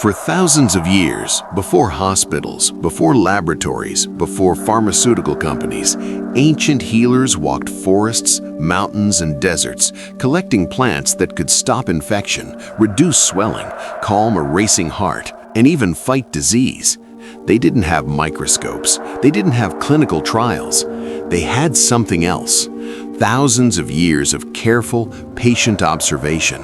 For thousands of years, before hospitals, before laboratories, before pharmaceutical companies, ancient healers walked forests, mountains, and deserts, collecting plants that could stop infection, reduce swelling, calm a racing heart, and even fight disease. They didn't have microscopes. They didn't have clinical trials. They had something else. Thousands of years of careful, patient observation.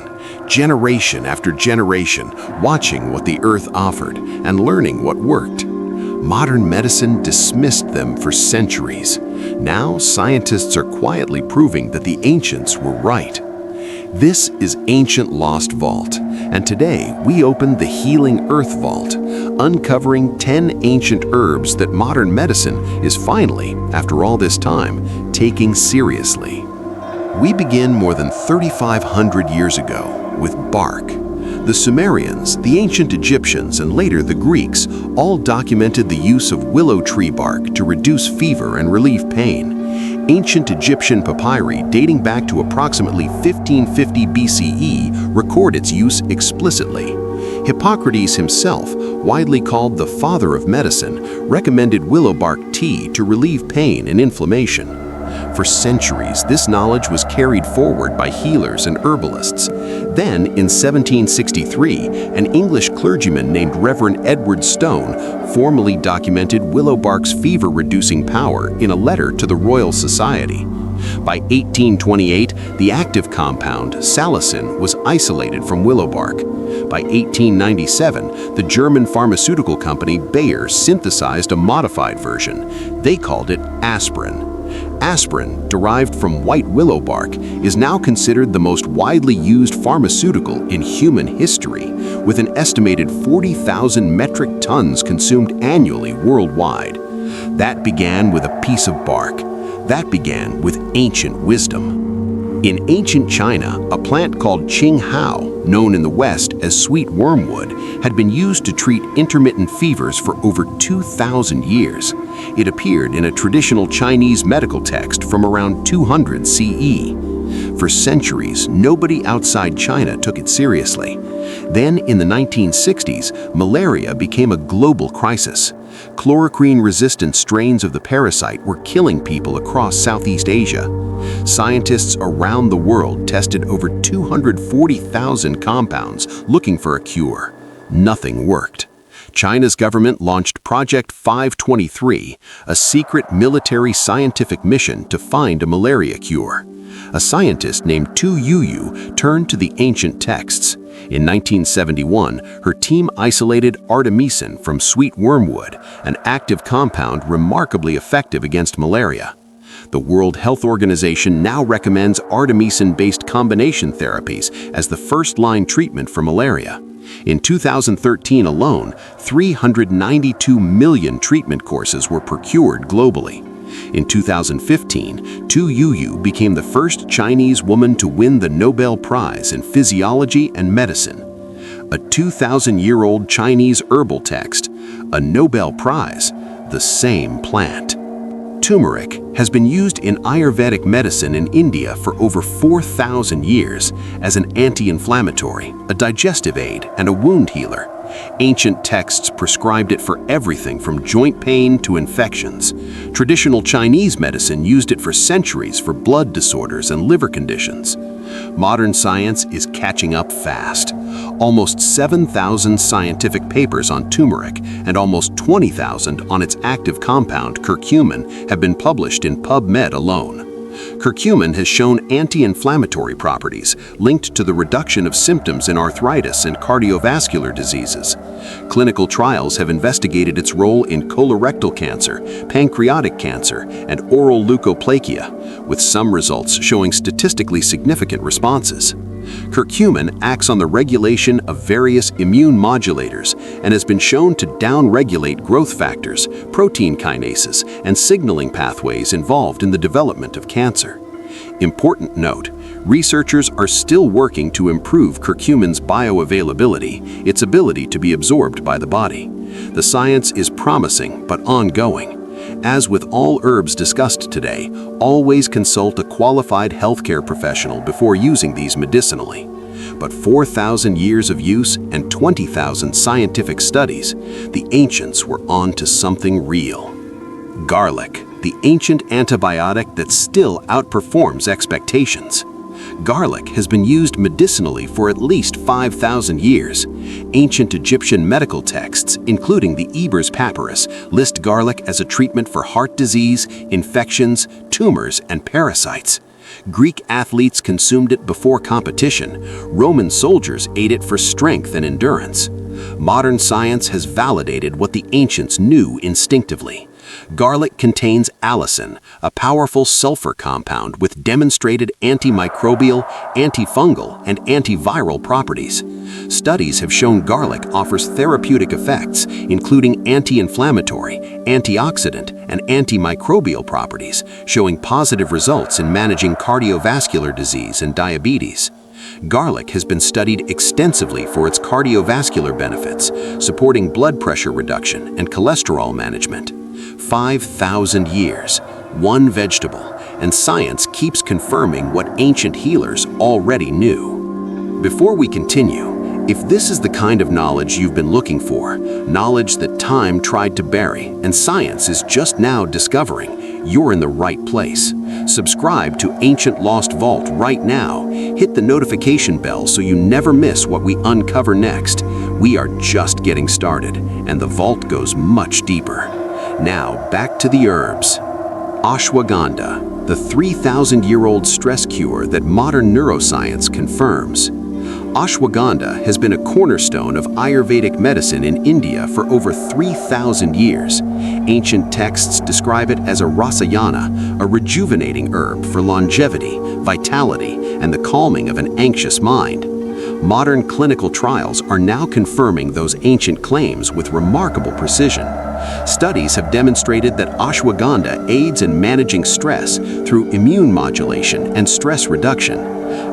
Generation after generation, watching what the earth offered and learning what worked. Modern medicine dismissed them for centuries. Now, scientists are quietly proving that the ancients were right. This is Ancient Lost Vault, and today we open the Healing Earth Vault, uncovering 10 ancient herbs that modern medicine is finally, after all this time, taking seriously. We begin more than 3,500 years ago with bark. The Sumerians, the ancient Egyptians, and later the Greeks all documented the use of willow tree bark to reduce fever and relieve pain. Ancient Egyptian papyri dating back to approximately 1550 BCE record its use explicitly. Hippocrates himself, widely called the father of medicine, recommended willow bark tea to relieve pain and inflammation. For centuries, this knowledge was carried forward by healers and herbalists. Then, in 1763, an English clergyman named Reverend Edward Stone formally documented willow bark's fever-reducing power in a letter to the Royal Society. By 1828, the active compound, salicin, was isolated from willow bark. By 1897, the German pharmaceutical company Bayer synthesized a modified version. They called it aspirin. Aspirin, derived from white willow bark, is now considered the most widely used pharmaceutical in human history, with an estimated 40,000 metric tons consumed annually worldwide. That began with a piece of bark. That began with ancient wisdom. In ancient China, a plant called qinghao, known in the West as sweet wormwood, had been used to treat intermittent fevers for over 2,000 years. It appeared in a traditional Chinese medical text from around 200 CE. For centuries, nobody outside China took it seriously. Then, in the 1960s, malaria became a global crisis. Chloroquine-resistant strains of the parasite were killing people across Southeast Asia. Scientists around the world tested over 240,000 compounds looking for a cure. Nothing worked. China's government launched Project 523, a secret military scientific mission to find a malaria cure. A scientist named Tu Youyou turned to the ancient texts. In 1971, her team isolated artemisinin from sweet wormwood, an active compound remarkably effective against malaria. The World Health Organization now recommends artemisinin-based combination therapies as the first-line treatment for malaria. In 2013 alone, 392 million treatment courses were procured globally. In 2015, Tu Youyou became the first Chinese woman to win the Nobel Prize in Physiology and Medicine. A 2,000-year-old Chinese herbal text, a Nobel Prize, the same plant. Turmeric has been used in Ayurvedic medicine in India for over 4,000 years as an anti-inflammatory, a digestive aid, and a wound healer. Ancient texts prescribed it for everything from joint pain to infections. Traditional Chinese medicine used it for centuries for blood disorders and liver conditions. Modern science is catching up fast. Almost 7,000 scientific papers on turmeric and almost 20,000 on its active compound, curcumin, have been published in PubMed alone. Curcumin has shown anti-inflammatory properties linked to the reduction of symptoms in arthritis and cardiovascular diseases. Clinical trials have investigated its role in colorectal cancer, pancreatic cancer, and oral leukoplakia, with some results showing statistically significant responses. Curcumin acts on the regulation of various immune modulators and has been shown to downregulate growth factors, protein kinases, and signaling pathways involved in the development of cancer. Important note, researchers are still working to improve curcumin's bioavailability, its ability to be absorbed by the body. The science is promising but ongoing. As with all herbs discussed today, always consult a qualified healthcare professional before using these medicinally. but 4,000 years of use and 20,000 scientific studies, the ancients were on to something real. Garlic, the ancient antibiotic that still outperforms expectations. Garlic has been used medicinally for at least 5,000 years. Ancient Egyptian medical texts, including the Ebers Papyrus, list garlic as a treatment for heart disease, infections, tumors, and parasites. Greek athletes consumed it before competition. Roman soldiers ate it for strength and endurance. Modern science has validated what the ancients knew instinctively. Garlic contains allicin, a powerful sulfur compound with demonstrated antimicrobial, antifungal, and antiviral properties. Studies have shown garlic offers therapeutic effects, including anti-inflammatory, antioxidant, and antimicrobial properties, showing positive results in managing cardiovascular disease and diabetes. Garlic has been studied extensively for its cardiovascular benefits, supporting blood pressure reduction and cholesterol management. 5,000 years, one vegetable, and science keeps confirming what ancient healers already knew. Before we continue, if this is the kind of knowledge you've been looking for, knowledge that time tried to bury and science is just now discovering, you're in the right place. Subscribe to Ancient Lost Vault right now. Hit the notification bell so you never miss what we uncover next. We are just getting started, and the vault goes much deeper. Now, back to the herbs. Ashwagandha, the 3,000-year-old stress cure that modern neuroscience confirms. Ashwagandha has been a cornerstone of Ayurvedic medicine in India for over 3,000 years. Ancient texts describe it as a rasayana, a rejuvenating herb for longevity, vitality, and the calming of an anxious mind. Modern clinical trials are now confirming those ancient claims with remarkable precision. Studies have demonstrated that ashwagandha aids in managing stress through immune modulation and stress reduction.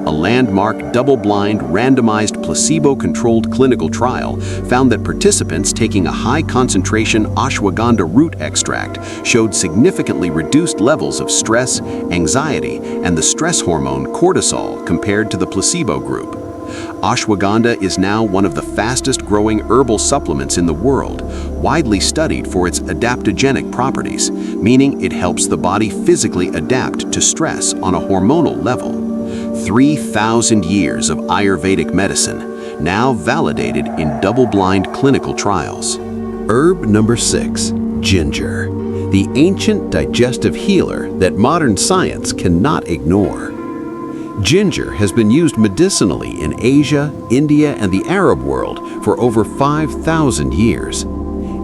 A landmark, double-blind, randomized, placebo-controlled clinical trial found that participants taking a high-concentration ashwagandha root extract showed significantly reduced levels of stress, anxiety, and the stress hormone cortisol compared to the placebo group. Ashwagandha is now one of the fastest-growing herbal supplements in the world, widely studied for its adaptogenic properties, meaning it helps the body physically adapt to stress on a hormonal level. 3,000 years of Ayurvedic medicine, now validated in double-blind clinical trials. Herb number 6, ginger, the ancient digestive healer that modern science cannot ignore. Ginger has been used medicinally in Asia, India, and the Arab world for over 5,000 years.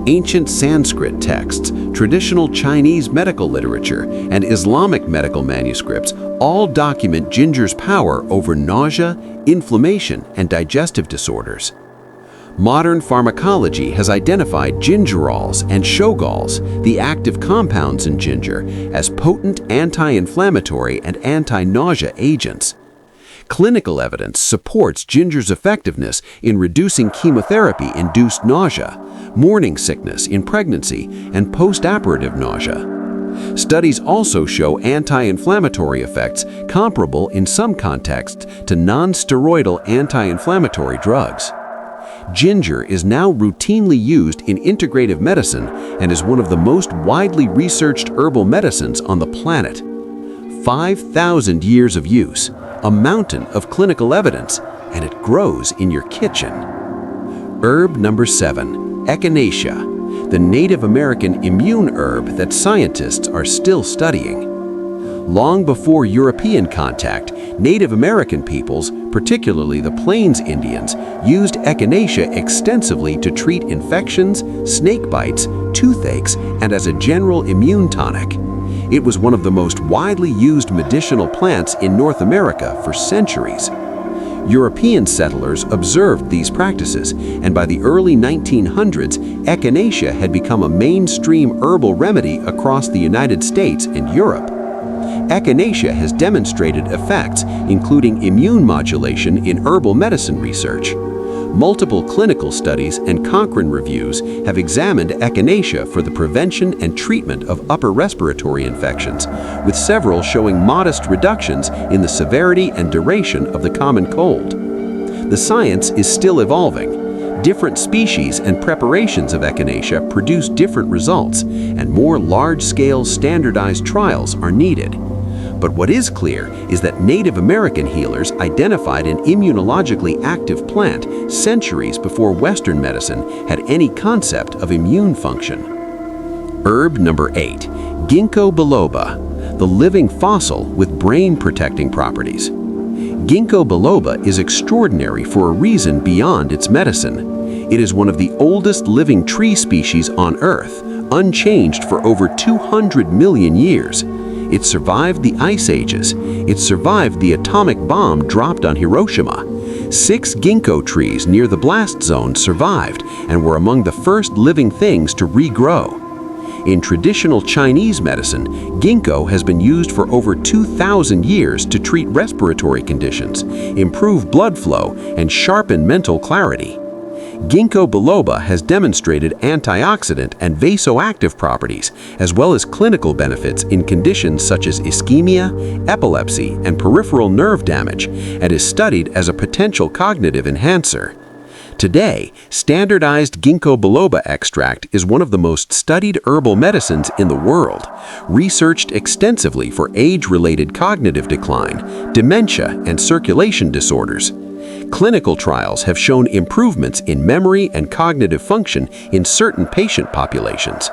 Ancient Sanskrit texts, traditional Chinese medical literature, and Islamic medical manuscripts all document ginger's power over nausea, inflammation, and digestive disorders. Modern pharmacology has identified gingerols and shogols, the active compounds in ginger, as potent anti-inflammatory and anti-nausea agents. Clinical evidence supports ginger's effectiveness in reducing chemotherapy-induced nausea, morning sickness in pregnancy, and post-operative nausea. Studies also show anti-inflammatory effects comparable in some contexts to non-steroidal anti-inflammatory drugs. Ginger is now routinely used in integrative medicine and is one of the most widely researched herbal medicines on the planet. 5,000 years of use, a mountain of clinical evidence, and it grows in your kitchen. Herb number 7, echinacea, the Native American immune herb that scientists are still studying. Long before European contact, Native American peoples, particularly the Plains Indians, used echinacea extensively to treat infections, snake bites, toothaches, and as a general immune tonic. It was one of the most widely used medicinal plants in North America for centuries. European settlers observed these practices, and by the early 1900s, echinacea had become a mainstream herbal remedy across the United States and Europe. Echinacea has demonstrated effects, including immune modulation in herbal medicine research. Multiple clinical studies and Cochrane reviews have examined echinacea for the prevention and treatment of upper respiratory infections, with several showing modest reductions in the severity and duration of the common cold. the science is still evolving. Different species and preparations of echinacea produce different results, and more large-scale standardized trials are needed. But what is clear is that Native American healers identified an immunologically active plant centuries before Western medicine had any concept of immune function. Herb number 8, Ginkgo biloba, the living fossil with brain-protecting properties. Ginkgo biloba is extraordinary for a reason beyond its medicine. It is one of the oldest living tree species on Earth, unchanged for over 200 million years. It survived the ice ages. It survived the atomic bomb dropped on Hiroshima. 6 ginkgo trees near the blast zone survived and were among the first living things to regrow. In traditional Chinese medicine, ginkgo has been used for over 2,000 years to treat respiratory conditions, improve blood flow, and sharpen mental clarity. Ginkgo biloba has demonstrated antioxidant and vasoactive properties, as well as clinical benefits in conditions such as ischemia, epilepsy, and peripheral nerve damage, and is studied as a potential cognitive enhancer. Today, standardized ginkgo biloba extract is one of the most studied herbal medicines in the world, researched extensively for age-related cognitive decline, dementia, and circulation disorders. Clinical trials have shown improvements in memory and cognitive function in certain patient populations.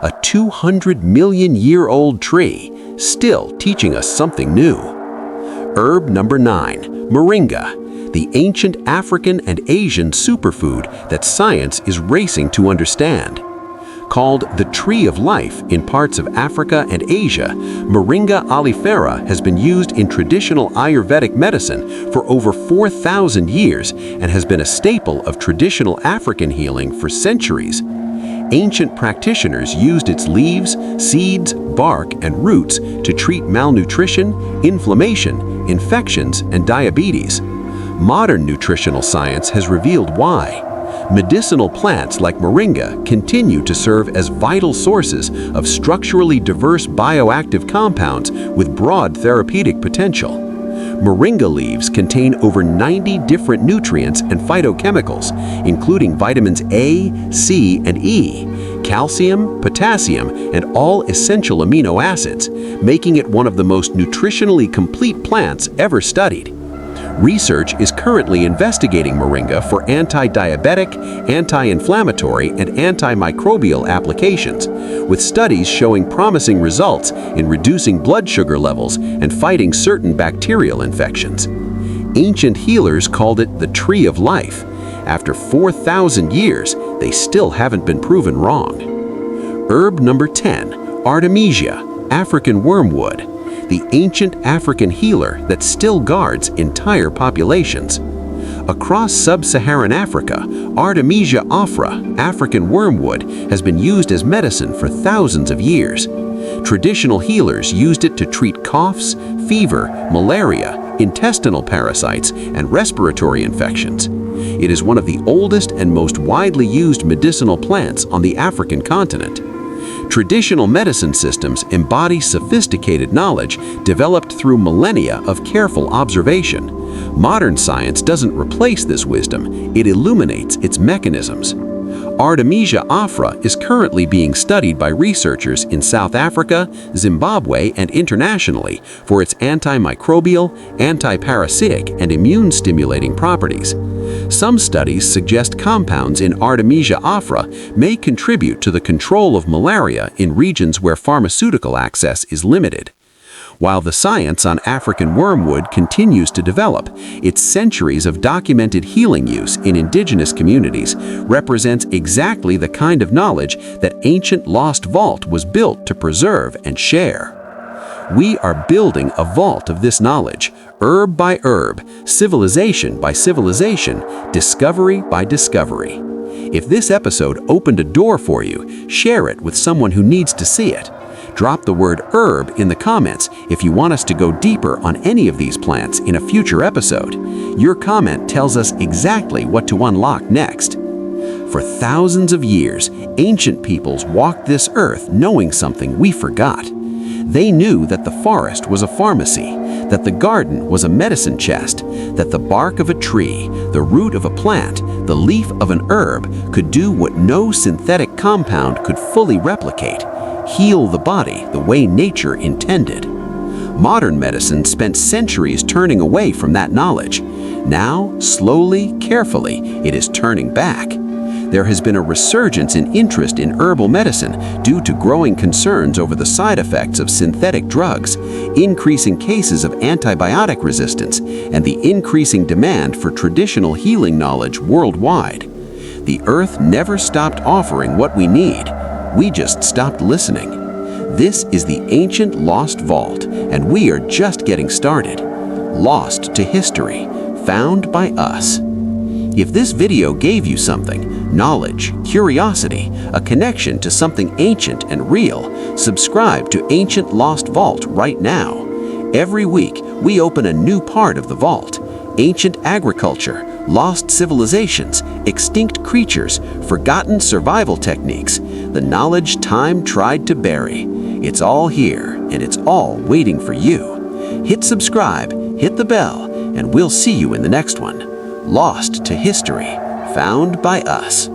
A 200-million-year-old tree, still teaching us something new. Herb number 9, moringa, the ancient African and Asian superfood that science is racing to understand. Called the tree of life in parts of Africa and Asia, Moringa oleifera has been used in traditional Ayurvedic medicine for over 4,000 years and has been a staple of traditional African healing for centuries. Ancient practitioners used its leaves, seeds, bark, and roots to treat malnutrition, inflammation, infections, and diabetes. Modern nutritional science has revealed why. Medicinal plants like moringa continue to serve as vital sources of structurally diverse bioactive compounds with broad therapeutic potential. Moringa leaves contain over 90 different nutrients and phytochemicals, including vitamins A, C, and E, calcium, potassium, and all essential amino acids, making it one of the most nutritionally complete plants ever studied. Research is currently investigating moringa for anti-diabetic, anti-inflammatory, and antimicrobial applications, with studies showing promising results in reducing blood sugar levels and fighting certain bacterial infections. Ancient healers called it the tree of life. After 4,000 years, they still haven't been proven wrong. Herb number 10, Artemisia, African wormwood, the ancient African healer that still guards entire populations. Across sub-Saharan Africa, Artemisia afra, African wormwood, has been used as medicine for thousands of years. Traditional healers used it to treat coughs, fever, malaria, intestinal parasites, and respiratory infections. It is one of the oldest and most widely used medicinal plants on the African continent. Traditional medicine systems embody sophisticated knowledge developed through millennia of careful observation. Modern science doesn't replace this wisdom, it illuminates its mechanisms. Artemisia afra is currently being studied by researchers in South Africa, Zimbabwe, and internationally for its antimicrobial, antiparasitic, and immune-stimulating properties. Some studies suggest compounds in Artemisia afra may contribute to the control of malaria in regions where pharmaceutical access is limited. While the science on African wormwood continues to develop, its centuries of documented healing use in indigenous communities represents exactly the kind of knowledge that ancient Lost Vault was built to preserve and share. We are building a vault of this knowledge, herb by herb, civilization by civilization, discovery by discovery. If this episode opened a door for you, share it with someone who needs to see it. Drop the word herb in the comments if you want us to go deeper on any of these plants in a future episode. Your comment tells us exactly what to unlock next. For thousands of years, ancient peoples walked this earth knowing something we forgot. They knew that the forest was a pharmacy, that the garden was a medicine chest, that the bark of a tree, the root of a plant, the leaf of an herb could do what no synthetic compound could fully replicate: heal the body the way nature intended. Modern medicine spent centuries turning away from that knowledge. Now, slowly, carefully, it is turning back. There has been a resurgence in interest in herbal medicine due to growing concerns over the side effects of synthetic drugs, increasing cases of antibiotic resistance, and the increasing demand for traditional healing knowledge worldwide. The earth never stopped offering what we need. We just stopped listening. This is the ancient lost vault, and we are just getting started. Lost to history, found by us. If this video gave you something, knowledge, curiosity, a connection to something ancient and real, subscribe to Ancient Lost Vault right now. Every week, we open a new part of the vault: ancient agriculture, lost civilizations, extinct creatures, forgotten survival techniques, the knowledge time tried to bury. It's all here, and it's all waiting for you. Hit subscribe, hit the bell, and we'll see you in the next one. Lost to history, found by us.